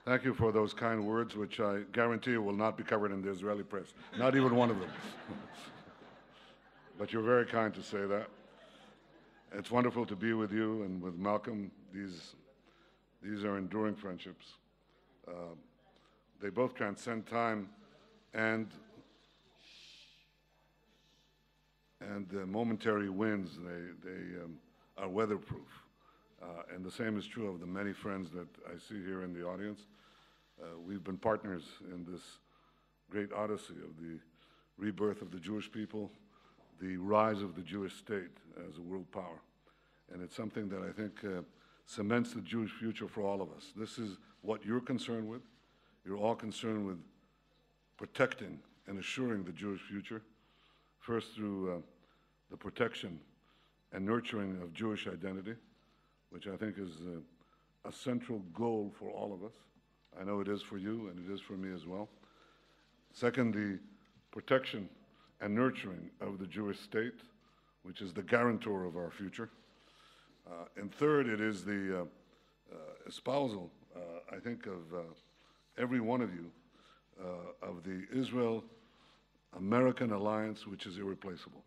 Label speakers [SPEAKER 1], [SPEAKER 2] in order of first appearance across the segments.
[SPEAKER 1] Thank you for those kind words, which I guarantee you will not be covered in the Israeli press. Not even one of them. But you're very kind to say that. It's wonderful to be with you and with Malcolm. These are enduring friendships. They both transcend time and momentary wins. They are weatherproof. And the same is true of the many friends that I see here in the audience. We've been partners in this great odyssey of the rebirth of the Jewish people, the rise of the Jewish state as a world power. And it's something that I think cements the Jewish future for all of us. This is what you're concerned with. You're all concerned with protecting and assuring the Jewish future, first through the protection and nurturing of Jewish identity, which I think is a central goal for all of us. I know it is for you, and it is for me as well. Second, the protection and nurturing of the Jewish state, which is the guarantor of our future. And third, it is the espousal, I think, of every one of you, of the Israel-American alliance, which is irreplaceable.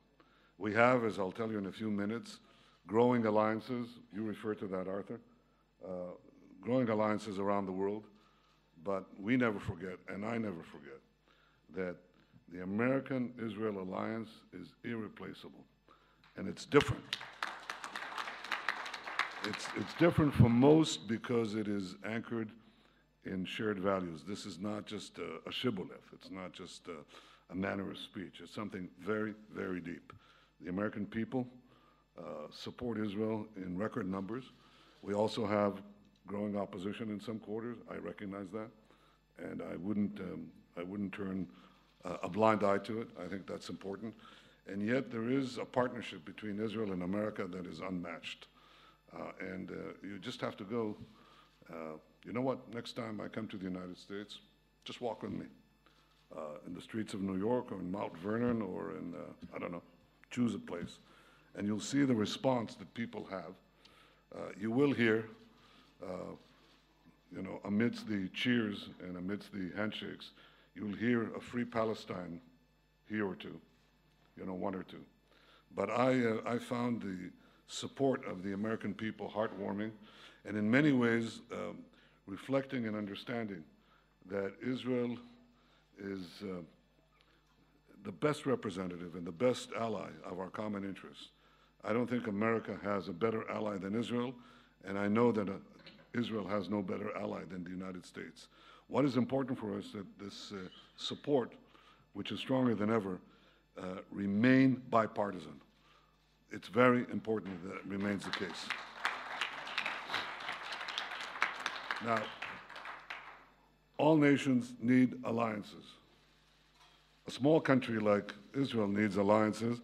[SPEAKER 1] We have, as I'll tell you in a few minutes, growing alliances. You refer to that, Arthur. Growing alliances around the world. But we never forget, and I never forget, that the American-Israel alliance is irreplaceable. And it's different. It's different from most because it is anchored in shared values. This is not just a shibboleth. It's not just a manner of speech. It's something very, very deep. The American people support Israel in record numbers. We also have growing opposition in some quarters. I recognize that, and I wouldn't turn a blind eye to it. I think that's important. And yet there is a partnership between Israel and America that is unmatched. And you just have to go, you know what, next time I come to the United States, just walk with me in the streets of New York or in Mount Vernon or in, I don't know, choose a place. And you'll see the response that people have. You will hear, you know, amidst the cheers and amidst the handshakes, you'll hear a free Palestine here or two, you know, one or two. But I found the support of the American people heartwarming, and in many ways reflecting and understanding that Israel is the best representative and the best ally of our common interests. I don't think America has a better ally than Israel, and I know that Israel has no better ally than the United States. What is important for us that this support, which is stronger than ever, remain bipartisan. It's very important that it remains the case. Now, all nations need alliances. A small country like Israel needs alliances.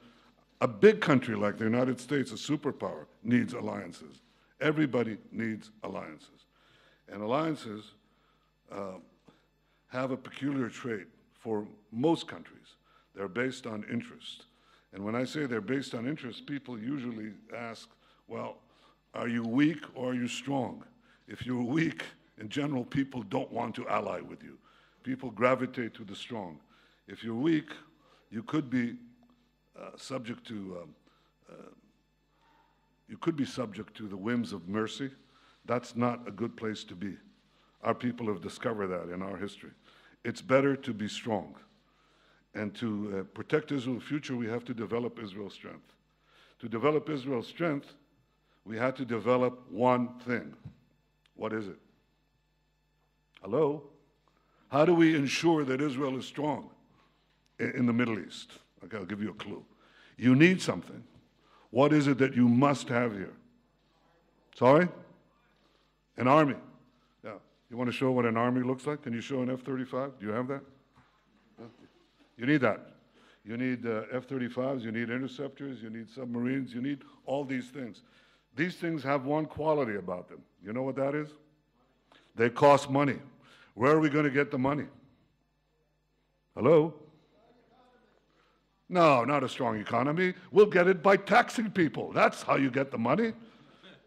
[SPEAKER 1] A big country like the United States, a superpower, needs alliances. Everybody needs alliances. And alliances have a peculiar trait for most countries. They're based on interest. And when I say they're based on interest, people usually ask, well, are you weak or are you strong? If you're weak, in general, people don't want to ally with you. People gravitate to the strong. If you're weak, you could be subject to the whims of mercy. That's not a good place to be. Our people have discovered that in our history. It's better to be strong. And to protect Israel's future, we have to develop Israel's strength. To develop Israel's strength, we had to develop one thing. What is it? Hello? How do we ensure that Israel is strong in the Middle East? Okay, I'll give you a clue. You need something. What is it that you must have here? Sorry? An army. Yeah. You want to show what an army looks like? Can you show an F-35? Do you have that? Yeah. You need that. You need F-35s, you need interceptors, you need submarines, you need all these things. These things have one quality about them. You know what that is? They cost money. Where are we going to get the money? Hello? No, not a strong economy. We'll get it by taxing people. That's how you get the money.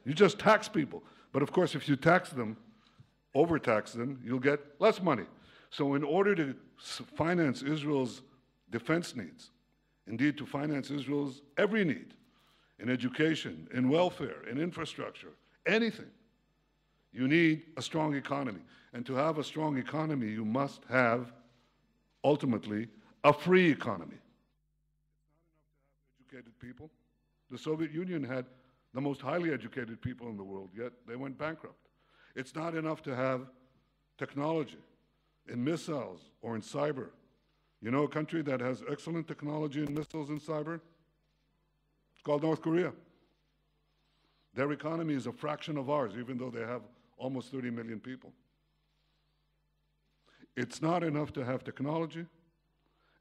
[SPEAKER 1] You just tax people. But of course, if you tax them, overtax them, you'll get less money. So in order to finance Israel's defense needs, indeed to finance Israel's every need, in education, in welfare, in infrastructure, anything, you need a strong economy. And to have a strong economy, you must have, ultimately, a free economy. It's not enough to have educated people. The Soviet Union had the most highly educated people in the world, yet they went bankrupt. It's not enough to have technology in missiles or in cyber. You know a country that has excellent technology in missiles and cyber? It's called North Korea. Their economy is a fraction of ours, even though they have almost 30 million people. It's not enough to have technology,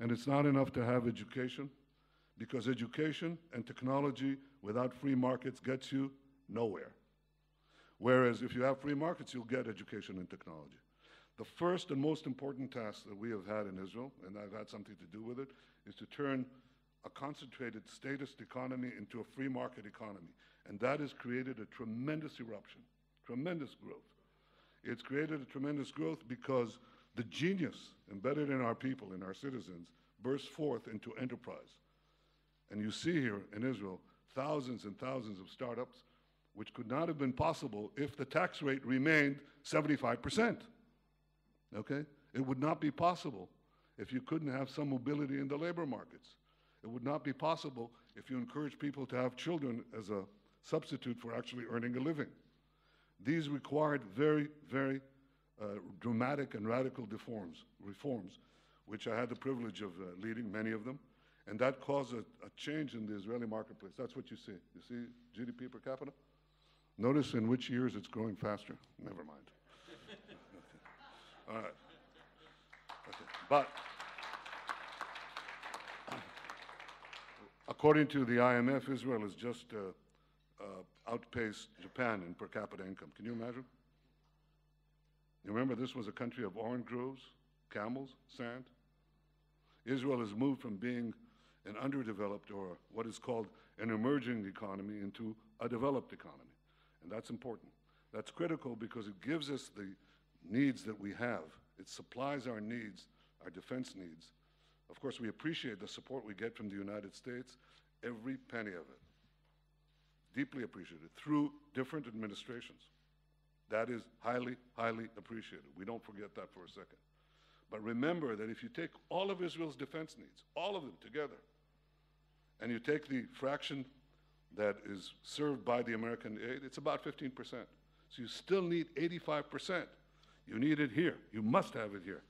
[SPEAKER 1] and it's not enough to have education, because education and technology without free markets gets you nowhere. Whereas if you have free markets, you'll get education and technology. The first and most important task that we have had in Israel, and I've had something to do with it, is to turn a concentrated statist economy into a free market economy. And that has created a tremendous eruption, tremendous growth. It's created a tremendous growth because the genius embedded in our people, in our citizens, bursts forth into enterprise. And you see here in Israel thousands and thousands of startups which could not have been possible if the tax rate remained 75%. Okay? It would not be possible if you couldn't have some mobility in the labor markets. It would not be possible if you encourage people to have children as a substitute for actually earning a living. These required very, very dramatic and radical reforms, which I had the privilege of leading, many of them, and that caused a change in the Israeli marketplace. That's what you see. You see GDP per capita? Notice in which years it's growing faster. Never mind. Okay. All right. Okay. But according to the IMF, Israel has just outpaced Japan in per capita income. Can you imagine? You remember this was a country of orange groves, camels, sand? Israel has moved from being an underdeveloped or what is called an emerging economy into a developed economy. And that's important. That's critical because it gives us the needs that we have. It supplies our needs, our defense needs. Of course, we appreciate the support we get from the United States, every penny of it. Deeply appreciated through different administrations. That is highly, highly appreciated. We don't forget that for a second. But remember that if you take all of Israel's defense needs, all of them together, and you take the fraction that is served by the American aid, it's about 15%. So you still need 85%. You need it here. You must have it here.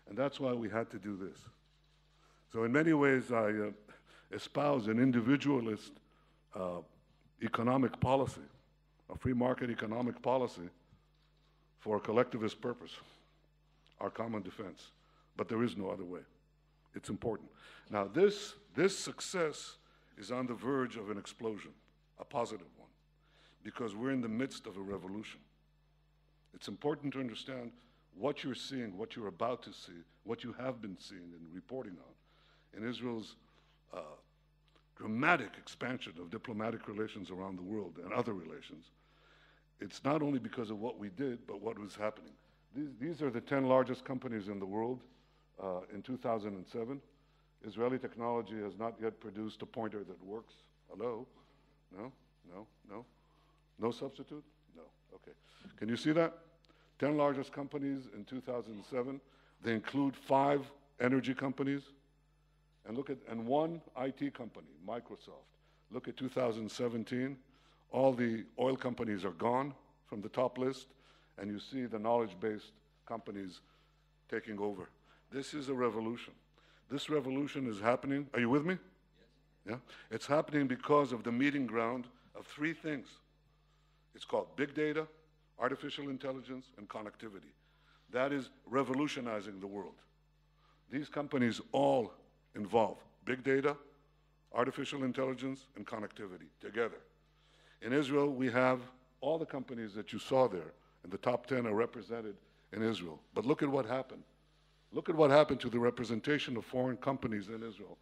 [SPEAKER 1] And that's why we had to do this. So in many ways, I espouse an individualist economic policy, a free market economic policy for a collectivist purpose, our common defense. But there is no other way. It's important. Now, this success is on the verge of an explosion, a positive one, because we're in the midst of a revolution. It's important to understand what you're seeing, what you're about to see, what you have been seeing and reporting on in Israel's dramatic expansion of diplomatic relations around the world and other relations. It's not only because of what we did, but what was happening. These are the 10 largest companies in the world in 2007. Israeli technology has not yet produced a pointer that works. Hello? No? No? No? No substitute? No. Okay. Can you see that? 10 largest companies in 2007. They include 5 energy companies and one IT company, Microsoft. Look at 2017. All the oil companies are gone from the top list, and you see the knowledge-based companies taking over. This is a revolution. This revolution is happening. Are you with me? Yes. Yeah? It's happening because of the meeting ground of 3 things. It's called big data, artificial intelligence, and connectivity. That is revolutionizing the world. These companies all involve big data, artificial intelligence, and connectivity together. In Israel, we have all the companies that you saw there, and the top 10 are represented in Israel. But look at what happened. Look at what happened to the representation of foreign companies in Israel.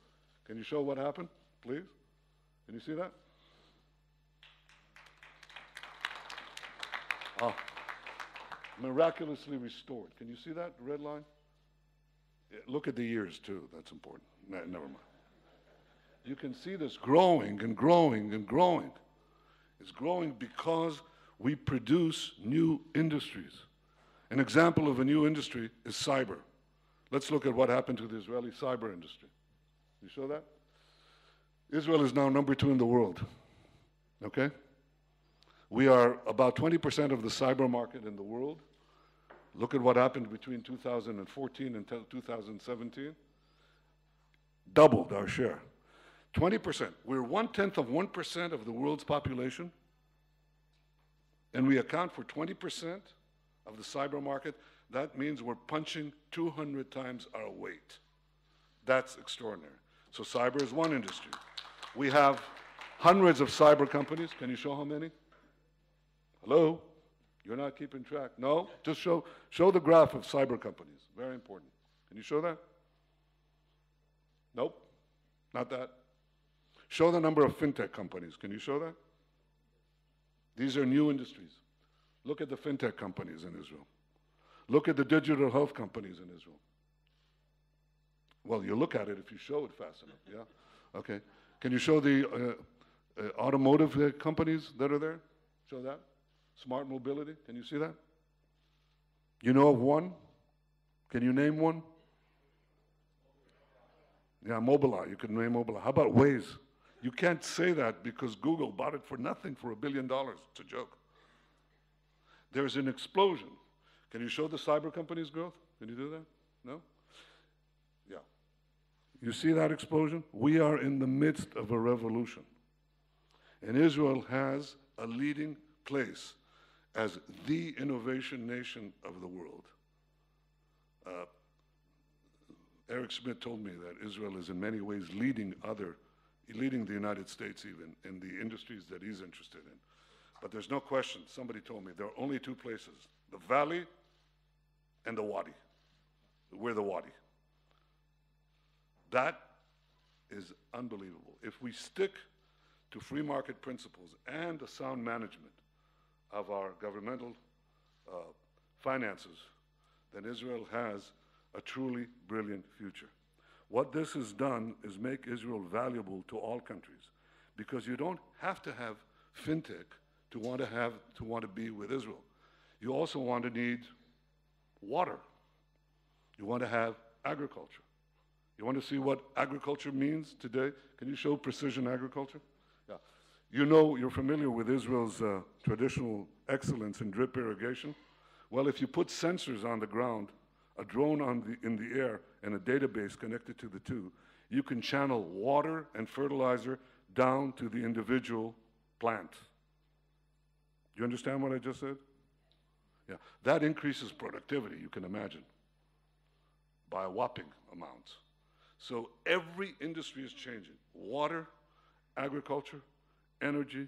[SPEAKER 1] Can you show what happened, please? Can you see that? miraculously restored. Can you see that red line? Yeah, look at the years too, that's important. Never mind. You can see this growing and growing and growing. It's growing because we produce new industries. An example of a new industry is cyber. Let's look at what happened to the Israeli cyber industry. You show that? Israel is now number 2 in the world, okay? We are about 20% of the cyber market in the world. Look at what happened between 2014 and 2017. Doubled our share. 20%. We're 0.1% of the world's population, and we account for 20% of the cyber market. That means we're punching 200 times our weight. That's extraordinary. So cyber is one industry. We have hundreds of cyber companies. Can you show how many? Hello? You're not keeping track. No? Just show the graph of cyber companies. Very important. Can you show that? Nope. Not that. Show the number of fintech companies. Can you show that? These are new industries. Look at the fintech companies in Israel. Look at the digital health companies in Israel. Well, you look at it if you show it fast enough, yeah? Okay. Can you show the automotive companies that are there? Show that. Smart mobility. Can you see that? You know of one? Can you name one? Yeah, Mobileye. You can name Mobileye. How about Waze? You can't say that because Google bought it for nothing for $1 billion. It's a joke. There's an explosion. Can you show the cyber companies' growth? Can you do that? No? Yeah. You see that explosion? We are in the midst of a revolution. And Israel has a leading place as the innovation nation of the world. Eric Schmidt told me that Israel is in many ways leading the United States even in the industries that he's interested in. But there's no question, somebody told me, there are only 2 places, the valley and the wadi. We're the wadi. That is unbelievable. If we stick to free market principles and the sound management of our governmental finances, then Israel has a truly brilliant future. What this has done is make Israel valuable to all countries, because you don't have to have fintech to want to be with Israel. You also want to need water. You want to have agriculture. You want to see what agriculture means today? Can you show precision agriculture? Yeah. You know, you're familiar with Israel's traditional excellence in drip irrigation. Well, if you put sensors on the ground, a drone in the air, and a database connected to the two, you can channel water and fertilizer down to the individual plant. Do you understand what I just said? Yeah. That increases productivity, you can imagine, by whopping amounts. So every industry is changing. Water, agriculture, energy,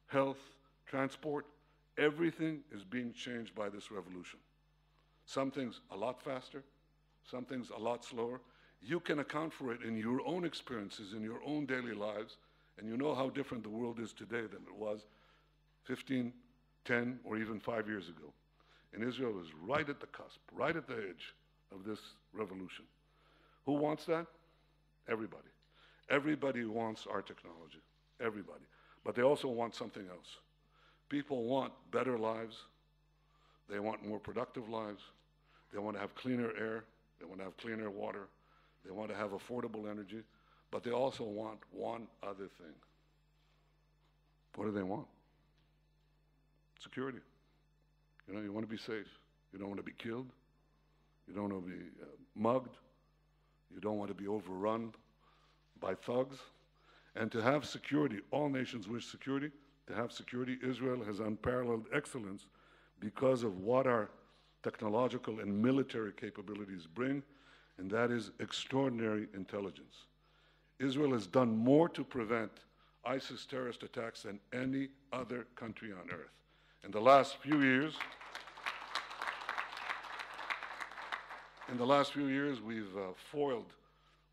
[SPEAKER 1] health, transport, everything is being changed by this revolution. Some things a lot faster, some things a lot slower. You can account for it in your own experiences, in your own daily lives, and you know how different the world is today than it was 15, 10, or even 5 years ago. And Israel is right at the cusp, right at the edge of this revolution. Who wants that? Everybody. Everybody wants our technology, everybody. But they also want something else. People want better lives. They want more productive lives. They want to have cleaner air. They want to have cleaner water. They want to have affordable energy. But they also want one other thing. What do they want? Security. You know, you want to be safe. You don't want to be killed. You don't want to be mugged. You don't want to be overrun by thugs. And to have security, all nations wish security. To have security, Israel has unparalleled excellence because of what our technological and military capabilities bring, and that is extraordinary intelligence. Israel has done more to prevent ISIS terrorist attacks than any other country on earth. In the last few years, we've foiled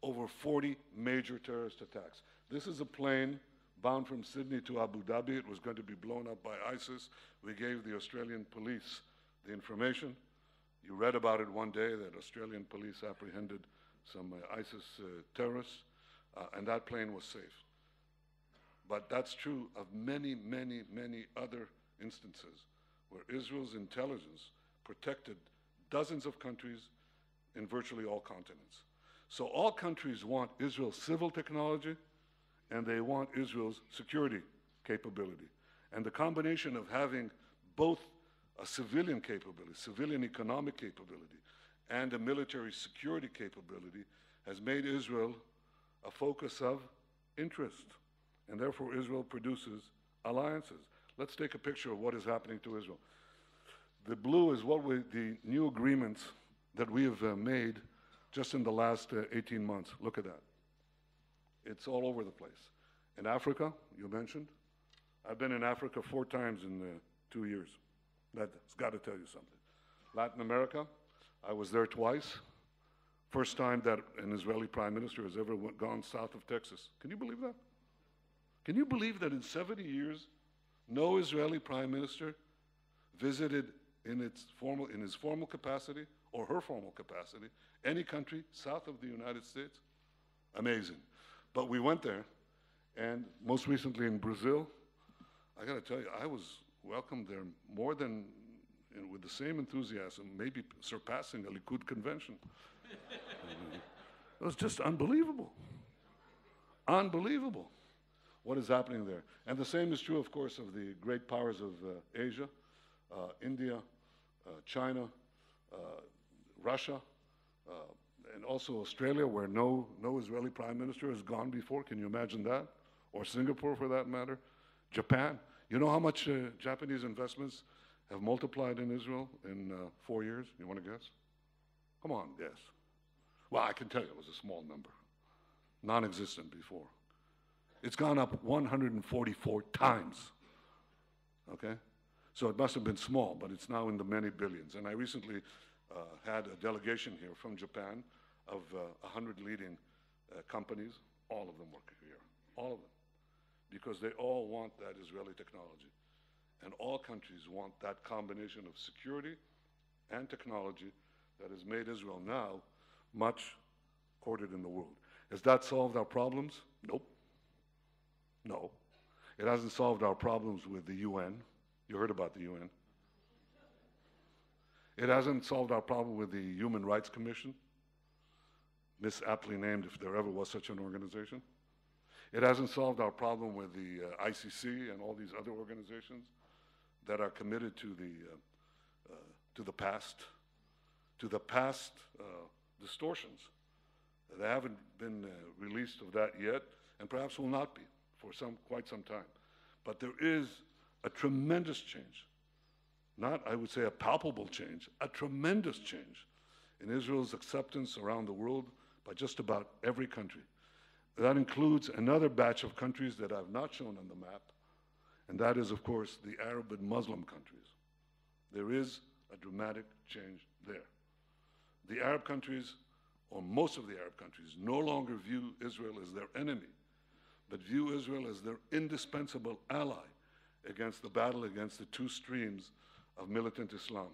[SPEAKER 1] over 40 major terrorist attacks. This is a plane bound from Sydney to Abu Dhabi. It was going to be blown up by ISIS. We gave the Australian police the information. You read about it one day that Australian police apprehended some ISIS terrorists, and that plane was safe. But that's true of many, many, many other instances where Israel's intelligence protected dozens of countries in virtually all continents. So all countries want Israel's civil technology, and they want Israel's security capability. And the combination of having both a civilian capability, civilian economic capability, and a military security capability has made Israel a focus of interest. And therefore Israel produces alliances. Let's take a picture of what is happening to Israel. The blue is the new agreements that we have made just in the last 18 months. Look at that. It's all over the place. In Africa, you mentioned. I've been in Africa 4 times in 2 years. That's got to tell you something. Latin America, I was there twice. First time that an Israeli prime minister has ever gone south of Texas. Can you believe that? Can you believe that in 70 years, no Israeli prime minister visited in his formal capacity or her formal capacity any country south of the United States? Amazing. But we went there, and most recently in Brazil, I got to tell you, I was welcomed there more than, with the same enthusiasm, maybe surpassing a Likud convention. It was just unbelievable. Unbelievable what is happening there. And the same is true, of course, of the great powers of Asia, India, China, Russia, and also Australia, where no Israeli prime minister has gone before. Can you imagine that? Or Singapore, for that matter. Japan. You know how much Japanese investments have multiplied in Israel in 4 years? You want to guess? Come on, guess. Well, I can tell you it was a small number. Non-existent before. It's gone up 144 times. Okay? So it must have been small, but it's now in the many billions. And I recently had a delegation here from Japan of 100 leading companies. All of them work here. All of them. Because they all want that Israeli technology. And all countries want that combination of security and technology that has made Israel now much courted in the world. Has that solved our problems? Nope. No. It hasn't solved our problems with the UN. You heard about the UN. It hasn't solved our problem with the Human Rights Commission, misaptly named if there ever was such an organization. It hasn't solved our problem with the ICC and all these other organizations that are committed to the past distortions. They haven't been released of that yet, and perhaps will not be for quite some time. But there is a tremendous change, not, I would say, a palpable change, a tremendous change in Israel's acceptance around the world by just about every country. That includes another batch of countries that I've not shown on the map, and that is, of course, the Arab and Muslim countries. There is a dramatic change there. The Arab countries, or most of the Arab countries, no longer view Israel as their enemy, but view Israel as their indispensable ally against the battle against the 2 streams of militant Islam.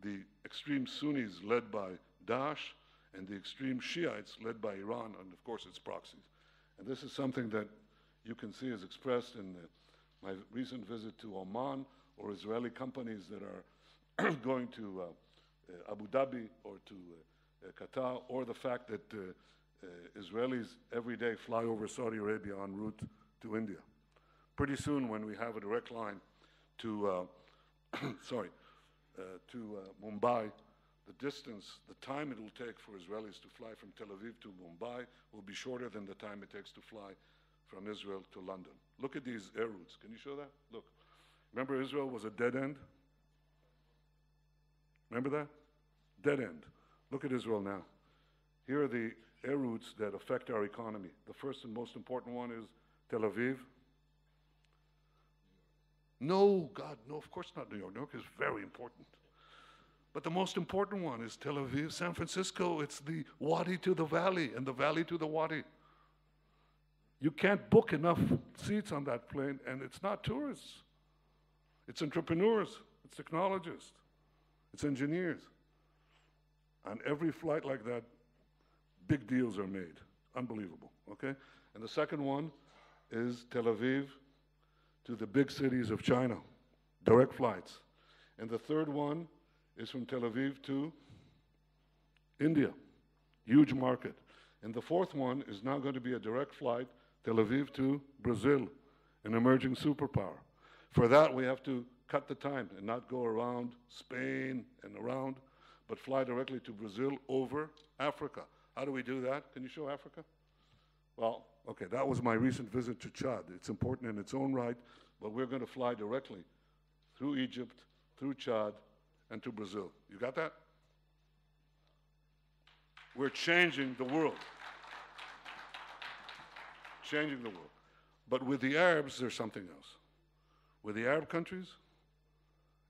[SPEAKER 1] The extreme Sunnis led by Daesh and the extreme Shiites led by Iran and, of course, its proxies. And this is something that you can see is expressed in my recent visit to Oman, or Israeli companies that are going to Abu Dhabi or to Qatar, or the fact that Israelis every day fly over Saudi Arabia en route to India. Pretty soon, when we have a direct line to, Mumbai, the distance, the time it will take for Israelis to fly from Tel Aviv to Mumbai will be shorter than the time it takes to fly from Israel to London. Look at these air routes. Can you show that? Look. Remember Israel was a dead end? Remember that? Dead end. Look at Israel now. Here are the air routes that affect our economy. The first and most important one is Tel Aviv. No, God, no, of course not New York. New York is very important. But the most important one is Tel Aviv, San Francisco. It's the Wadi to the Valley and the Valley to the Wadi. You can't book enough seats on that plane, and it's not tourists. It's entrepreneurs. It's technologists. It's engineers. On every flight like that, big deals are made. Unbelievable, okay? And the second one is Tel Aviv to the big cities of China, direct flights. And the third one is from Tel Aviv to India, huge market. And the fourth one is now going to be a direct flight, Tel Aviv to Brazil, an emerging superpower. For that, we have to cut the time and not go around Spain and around, but fly directly to Brazil over Africa. How do we do that? Can you show Africa? Well, okay, that was my recent visit to Chad. It's important in its own right, but we're going to fly directly through Egypt, through Chad, and to Brazil. You got that? We're changing the world. Changing the world. But with the Arabs, there's something else. With the Arab countries,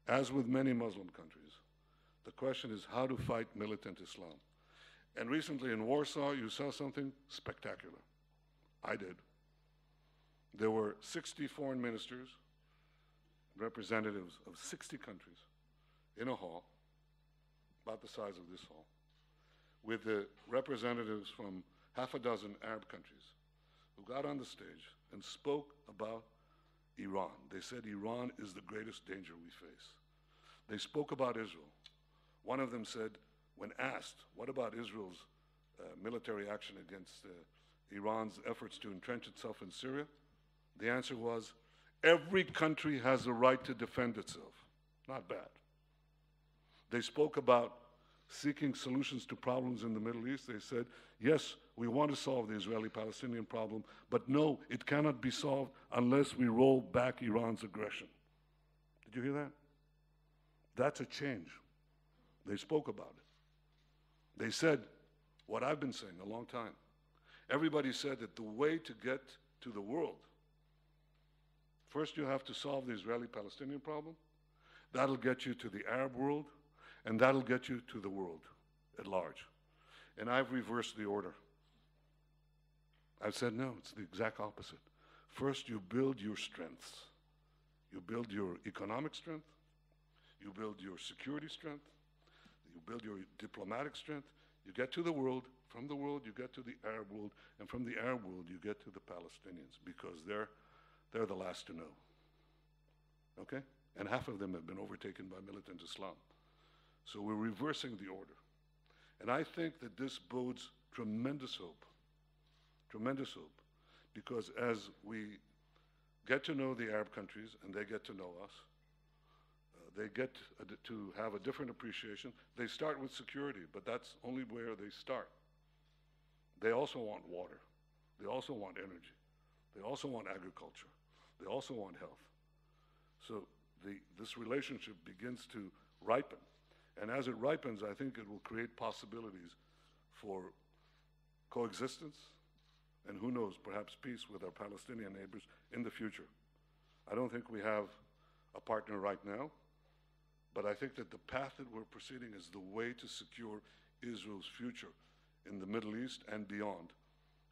[SPEAKER 1] as with many Muslim countries, the question is how to fight militant Islam. And recently in Warsaw, you saw something spectacular. I did. There were 60 foreign ministers, representatives of 60 countries, in a hall, about the size of this hall, with the representatives from half a dozen Arab countries who got on the stage and spoke about Iran. They said Iran is the greatest danger we face. They spoke about Israel. One of them said, when asked, what about Israel's military action against Iran's efforts to entrench itself in Syria? The answer was, every country has a right to defend itself. Not bad. They spoke about seeking solutions to problems in the Middle East. They said, yes, we want to solve the Israeli-Palestinian problem, but no, it cannot be solved unless we roll back Iran's aggression. Did you hear that? That's a change. They spoke about it. They said what I've been saying a long time. Everybody said that the way to get to the world, first you have to solve the Israeli-Palestinian problem. That'll get you to the Arab world, and that'll get you to the world at large. And I've reversed the order. I've said, no, it's the exact opposite. First, you build your strengths. You build your economic strength. You build your security strength. You build your diplomatic strength. You get to the world. From the world, you get to the Arab world. And from the Arab world, you get to the Palestinians, because they're the last to know. Okay? And half of them have been overtaken by militant Islam. So we're reversing the order. And I think that this bodes tremendous hope. Tremendous hope. Because as we get to know the Arab countries and they get to know us, they get to have a different appreciation. They start with security, but that's only where they start. They also want water. They also want energy. They also want agriculture. They also want health. So this relationship begins to ripen. And as it ripens, I think it will create possibilities for coexistence and, who knows, perhaps peace with our Palestinian neighbors in the future. I don't think we have a partner right now, but I think that the path that we're proceeding is the way to secure Israel's future in the Middle East and beyond,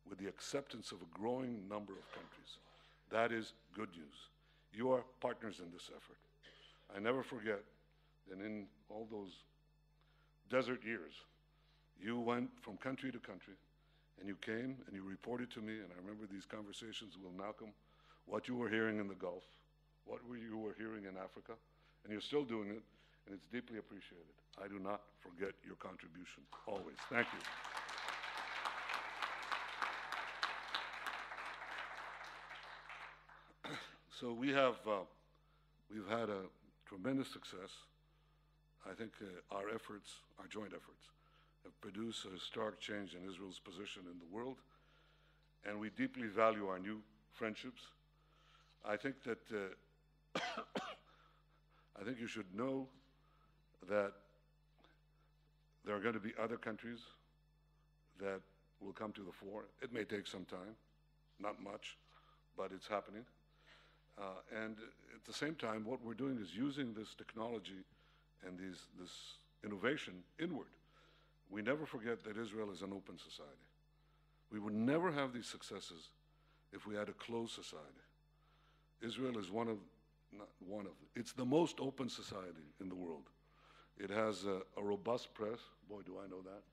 [SPEAKER 1] with the acceptance of a growing number of countries. That is good news. You are partners in this effort. I never forget that in all those desert years, you went from country to country, and you came and you reported to me, and I remember these conversations with Malcolm, what you were hearing in the Gulf, what you were hearing in Africa, and you're still doing it, and it's deeply appreciated. I do not forget your contribution, always. Thank you. So we've had a tremendous success. I think our efforts, our joint efforts, have produced a stark change in Israel's position in the world, and we deeply value our new friendships. I think that I think you should know that there are going to be other countries that will come to the fore. It may take some time, not much, but it's happening. And at the same time, what we're doing is using this technology and this innovation inward. We never forget that Israel is an open society. We would never have these successes if we had a closed society. Israel is not one of, it's the most open society in the world. It has a robust press. Boy, do I know that.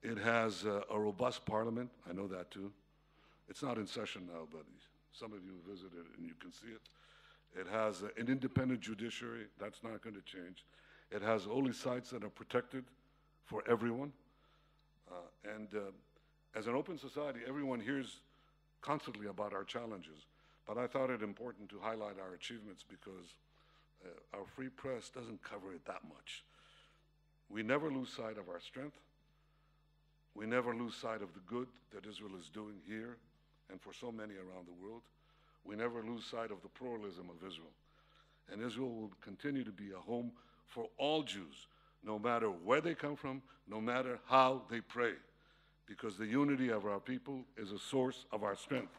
[SPEAKER 1] It has a robust parliament. I know that too. It's not in session now, but some of you visited and you can see it. It has an independent judiciary. That's not going to change. It has holy sites that are protected for everyone. As an open society, everyone hears constantly about our challenges. But I thought it important to highlight our achievements because our free press doesn't cover it that much. We never lose sight of our strength. We never lose sight of the good that Israel is doing here and for so many around the world. We never lose sight of the pluralism of Israel. And Israel will continue to be a home for all Jews, no matter where they come from, no matter how they pray, because the unity of our people is a source of our strength.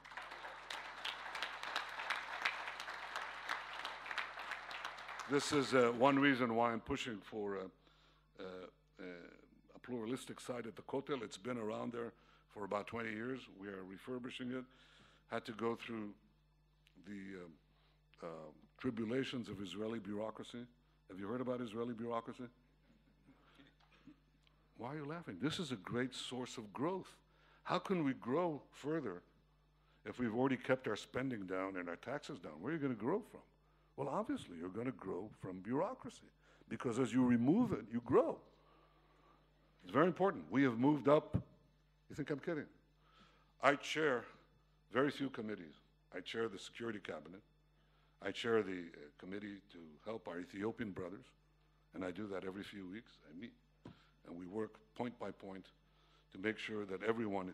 [SPEAKER 1] This is one reason why I'm pushing for a pluralistic site at the Kotel. It's been around there for about 20 years. We are refurbishing it. Had to go through the tribulations of Israeli bureaucracy. Have you heard about Israeli bureaucracy? Why are you laughing? This is a great source of growth. How can we grow further if we've already kept our spending down and our taxes down? Where are you going to grow from? Well, obviously, you're going to grow from bureaucracy, because as you remove it, you grow. It's very important. We have moved up. You think I'm kidding? I chair very few committees. I chair the Security Cabinet. I chair the committee to help our Ethiopian brothers, and I do that every few weeks. I meet, and we work point by point to make sure that everyone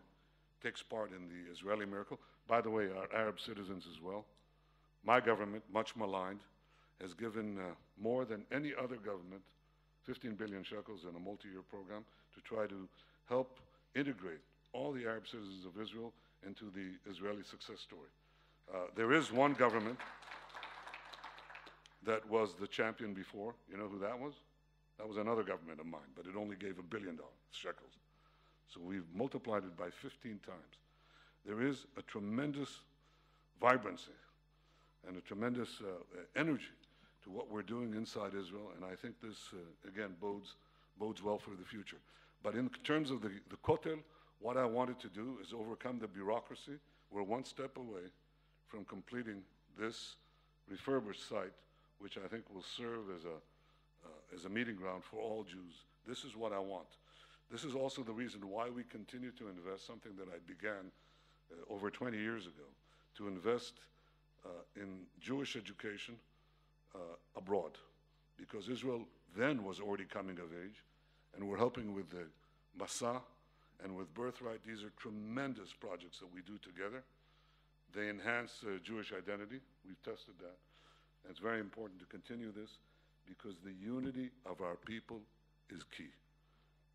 [SPEAKER 1] takes part in the Israeli miracle. By the way, our Arab citizens as well. My government, much maligned, has given more than any other government, 15 billion shekels in a multi-year program to try to help integrate all the Arab citizens of Israel into the Israeli success story. There is one government that was the champion before. You know who that was? That was another government of mine, but it only gave $1 billion shekels. So we've multiplied it by 15 times. There is a tremendous vibrancy and a tremendous energy to what we're doing inside Israel, and I think this, again, bodes well for the future. But in terms of the Kotel, what I wanted to do is overcome the bureaucracy. We're one step away from completing this refurbished site, which I think will serve as a meeting ground for all Jews. This is what I want. This is also the reason why we continue to invest, something that I began over 20 years ago, to invest in Jewish education abroad, because Israel then was already coming of age, and we're helping with the Masa and with Birthright. These are tremendous projects that we do together. They enhance Jewish identity. We've tested that. And it's very important to continue this, because the unity of our people is key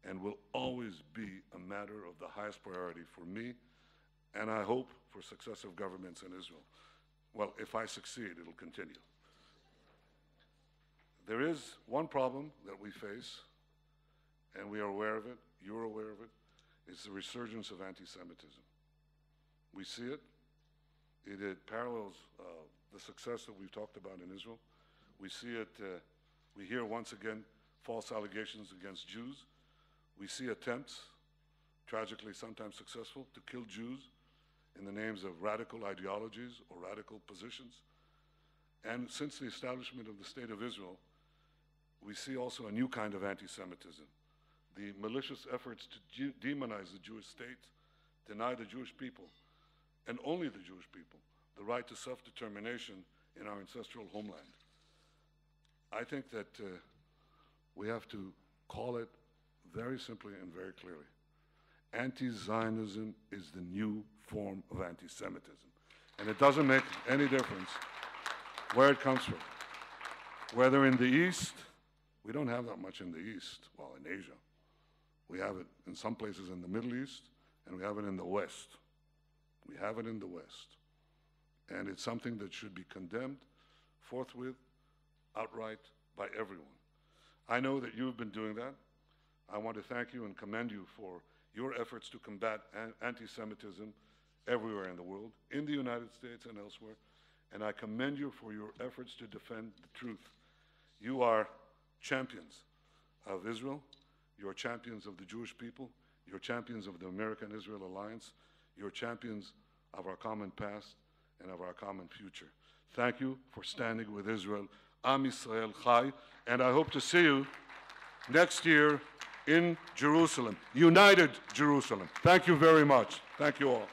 [SPEAKER 1] and will always be a matter of the highest priority for me, and I hope for successive governments in Israel. Well, if I succeed, it'll continue. There is one problem that we face, and we are aware of it, you're aware of it. It's the resurgence of anti-Semitism. We see it. It parallels the success that we've talked about in Israel. We see it, we hear once again false allegations against Jews. We see attempts, tragically sometimes successful, to kill Jews in the names of radical ideologies or radical positions. And since the establishment of the State of Israel, we see also a new kind of anti-Semitism. The malicious efforts to demonize the Jewish state, deny the Jewish people, and only the Jewish people, the right to self-determination in our ancestral homeland. I think that we have to call it very simply and very clearly. Anti-Zionism is the new form of anti-Semitism. And it doesn't make any difference where it comes from. Whether in the East, we don't have that much in the East, well, in Asia. We have it in some places in the Middle East, and we have it in the West. We have it in the West. And it's something that should be condemned forthwith, outright, by everyone. I know that you've been doing that. I want to thank you and commend you for your efforts to combat anti-Semitism everywhere in the world, in the United States and elsewhere. And I commend you for your efforts to defend the truth. You are champions of Israel, you're champions of the Jewish people, you're champions of the American-Israel alliance, you're champions of our common past and of our common future. Thank you for standing with Israel. Am Yisrael Chai, and I hope to see you next year in Jerusalem, united Jerusalem. Thank you very much. Thank you all.